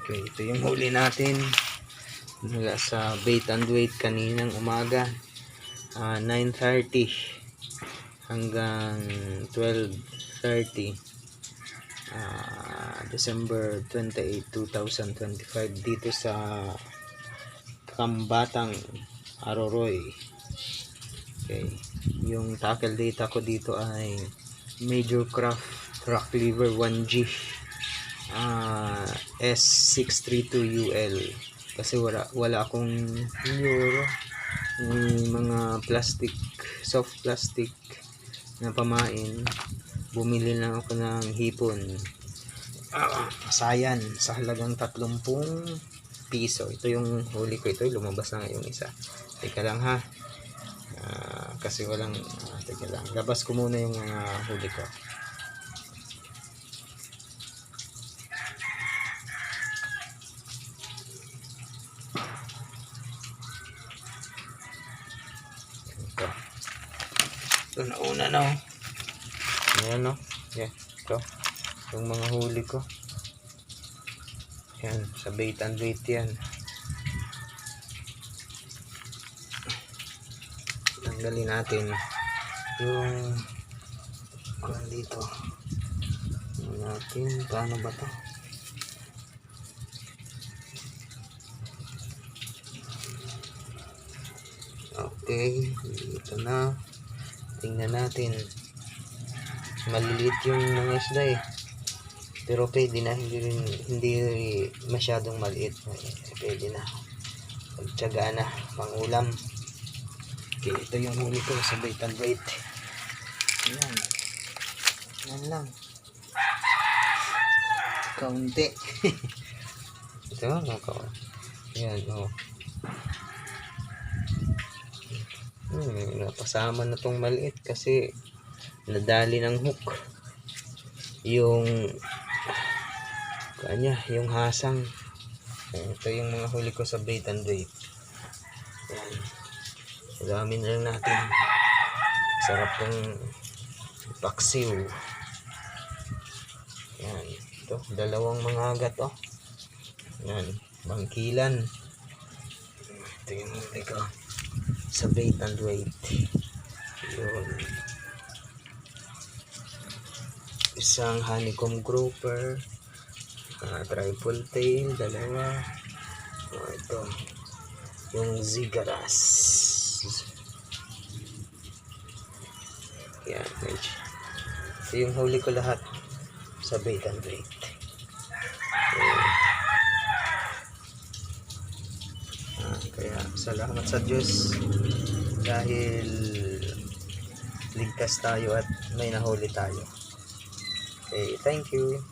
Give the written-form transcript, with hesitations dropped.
Okay, ito yung huli natin mula sa bait and weight kaninang umaga, 9:30 hanggang 12:30, December 28, 2025 dito sa Kambatang, Aroroy. Okay, yung tackle data ko dito ay Major Craft Rock Liver 1G S632UL kasi wala akong euro, mga plastic, soft plastic na pamain. Bumili lang ako ng hipon, sayan, sa halagang 30 piso. Ito yung huli ko. Ito lumabas na ngayong isa. Teka lang ha, kasi walang teka lang, labas ko muna yung huli ko. Ito na una na ayan yeah, ito yung mga huli ko yan, sa bait and weight yan. Tanggalin natin yung kuhan dito natin. Paano ba to? Okay, ito na. Tingnan natin. Maliliit yung mga isda pero pwede na, hindi masyadong maliit. Pwede na, pagtsaga na pang ulam. Okay, ito yung huli ko sa bait and weight. Yan lang, kaunti. Ito yan napasama na tong maliit kasi nadali ng hook yung yung hasang. Ito yung mga huli ko sa bait and weight. Yan, alamin lang natin. Sarap ng paksiw. Yan, ito dalawang mga agat yan, bangkilan. Ito yung huli ko sa bait and weight. Yun, isang honeycomb grouper, triple tail, dalawa. Ito yung zigaras. Yan, ito yung huli ko lahat sa bait and weight. Kaya salamat sa Diyos dahil ligtas tayo at may nahuli tayo. Okay, thank you.